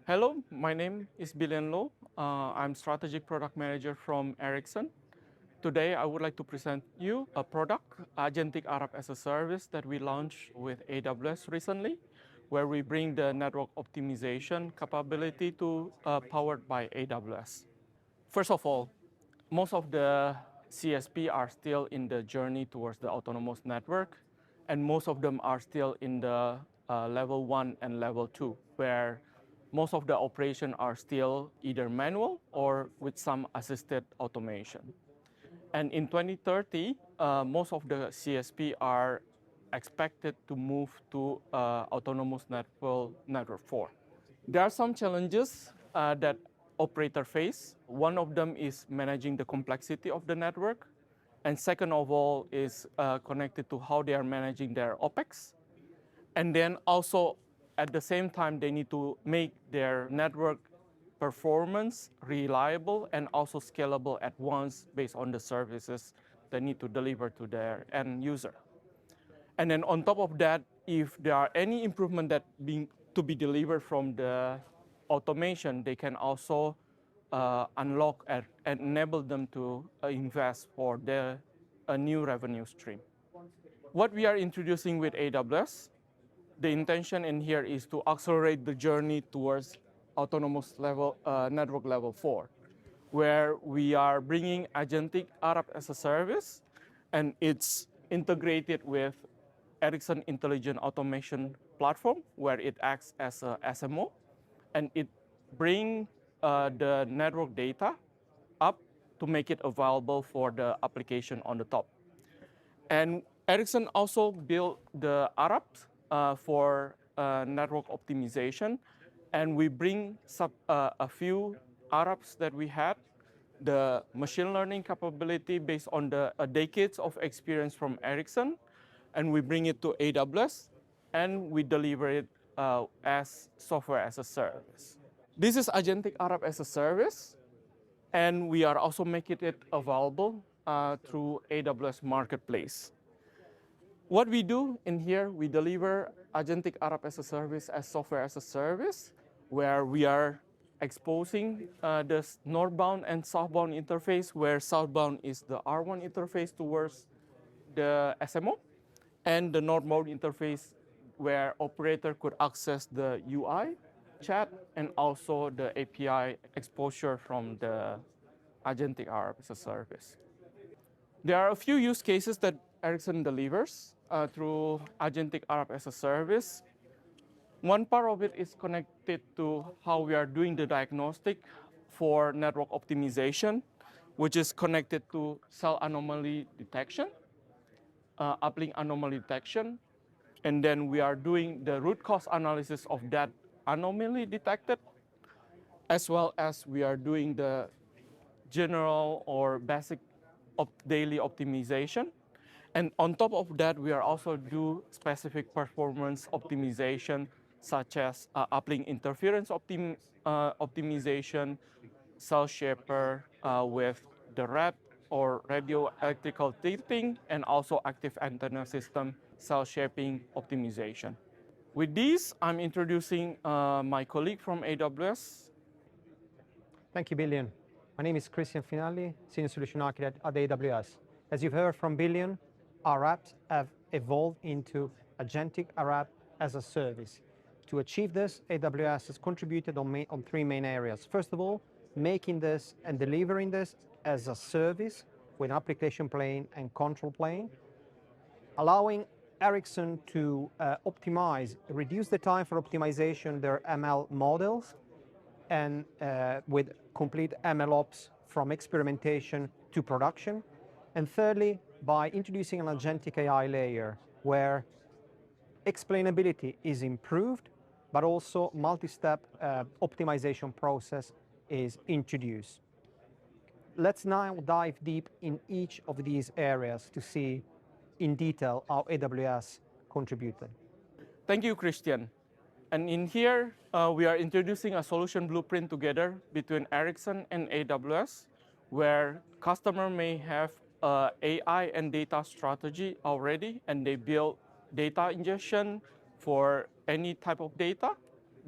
Hello, my name is Billion Lo. I'm Strategic Product Manager from Ericsson. Today, I would like to present you a product, Agentic Arab as a Service, that we launched with AWS recently, where we bring the network optimization capability to powered by AWS. First of all, most of the CSP are still in the journey towards the autonomous network, and most of them are still in the level 1 and level 2, where most of the operation are still either manual or with some assisted automation. And in 2030, most of the CSP are expected to move to autonomous network 4. There are some challenges that operator face. One of them is managing the complexity of the network. And second of all is connected to how they are managing their OpEx. And then also at the same time, they need to make their network performance reliable and also scalable at once based on the services they need to deliver to their end user. And then on top of that, if there are any improvement that to be delivered from the automation, they can also unlock and enable them to invest for a new revenue stream. What we are introducing with AWS, the intention in here is to accelerate the journey towards autonomous network level 4, where we are bringing Agentic Arab as a service, and it's integrated with Ericsson Intelligent Automation Platform, where it acts as a SMO, and it brings the network data up to make it available for the application on the top. And Ericsson also built the Arabs for network optimization, and we bring a few Arabs that we had, the machine learning capability based on the decades of experience from Ericsson, and we bring it to AWS, and we deliver it as software as a service. This is Agentic Arab as a service, and we are also making it available through AWS Marketplace. What we do in here, we deliver Agentic Arab as a service as software as a service, where we are exposing the northbound and southbound interface, where southbound is the R1 interface towards the SMO, and the northbound interface where operator could access the UI, chat, and also the API exposure from the Agentic Arab as a service. There are a few use cases that Ericsson delivers through Agentic Arab as a service. One part of it is connected to how we are doing the diagnostic for network optimization, which is connected to cell anomaly detection, uplink anomaly detection, and then we are doing the root cause analysis of that anomaly detected, as well as we are doing the general or basic daily optimization. And on top of that, we are also do specific performance optimization, such as uplink interference optimization, cell shaper with the RED or radio electrical tilting, and also active antenna system cell shaping optimization. With this, I'm introducing my colleague from AWS. Thank you, Billion. My name is Christian Finali, Senior Solution Architect at AWS. As you've heard from Billion, our apps have evolved into Agentic Arab as a service. To achieve this, AWS has contributed on three main areas. First of all, making this and delivering this as a service with an application plane and control plane, allowing Ericsson to reduce the time for optimization their ML models, and with complete MLOps from experimentation to production. And thirdly, by introducing an agentic AI layer where explainability is improved, but also multi-step optimization process is introduced. Let's now dive deep in each of these areas to see in detail how AWS contributed. Thank you, Christian. And in here, we are introducing a solution blueprint together between Ericsson and AWS, where customer may have AI and data strategy already, and they build data ingestion for any type of data.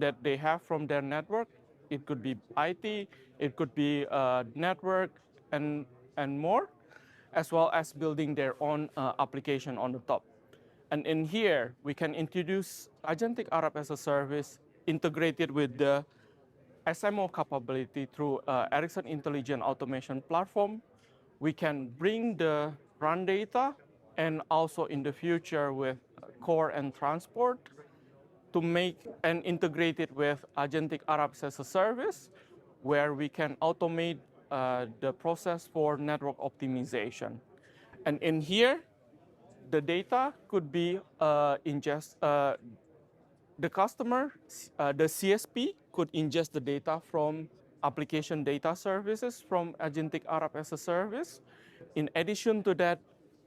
that they have from their network. It could be IT, it could be network, and more, as well as building their own application on the top. And in here, we can introduce Agentic Arab as a service integrated with the SMO capability through Ericsson Intelligent Automation Platform. We can bring the run data and also in the future with core and transport to make and integrate it with Agentic Arab as a service, where we can automate the process for network optimization. And in here, the data could be the customer, the CSP could ingest the data from application data services from Agentic Arab as a service. In addition to that,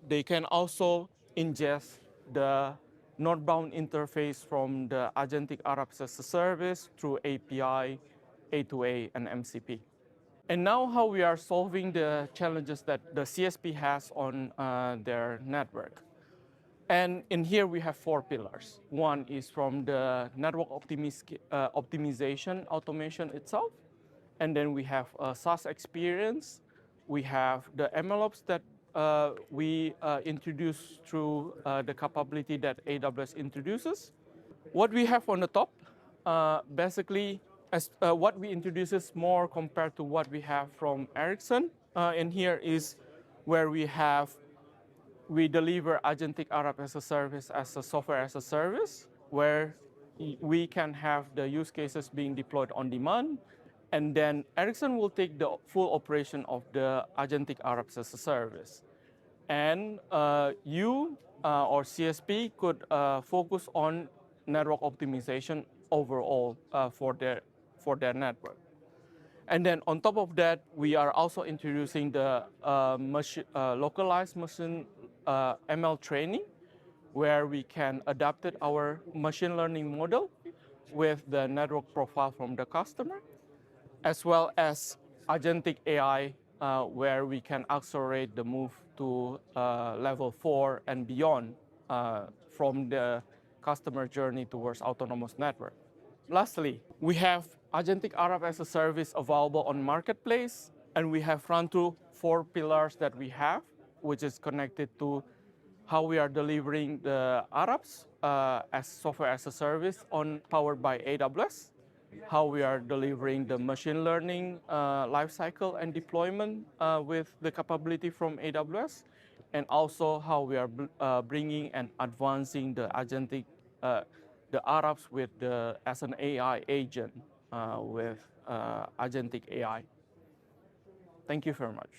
they can also ingest the northbound interface from the Agentic Arab as a service through API, A2A, and MCP. And now how we are solving the challenges that the CSP has on their network. And in here we have 4 pillars. One is from the network optimization automation itself. And then we have a SaaS experience. We have the MLOps that we introduce through the capability that AWS introduces. What we have on the top, basically, what we introduce is more compared to what we have from Ericsson. In here is where we deliver Agentic Arab as a service as a software as a service, where we can have the use cases being deployed on demand, and then Ericsson will take the full operation of the Agentic Arab as a service. And you or CSP could focus on network optimization overall for their network. And then on top of that, we are also introducing the localized machine ML training, where we can adapt our machine learning model with the network profile from the customer, as well as Agentic AI, where we can accelerate the move to level 4 and beyond from the customer journey towards autonomous network. Lastly, we have Agentic Arab as a service available on Marketplace, and we have run through 4 pillars that we have, which is connected to how we are delivering the Arabs as software as a service powered by AWS, how we are delivering the machine learning lifecycle and deployment with the capability from AWS, and also how we are bringing and advancing the Agentic the Arabs as an AI agent with Agentic AI. Thank you very much.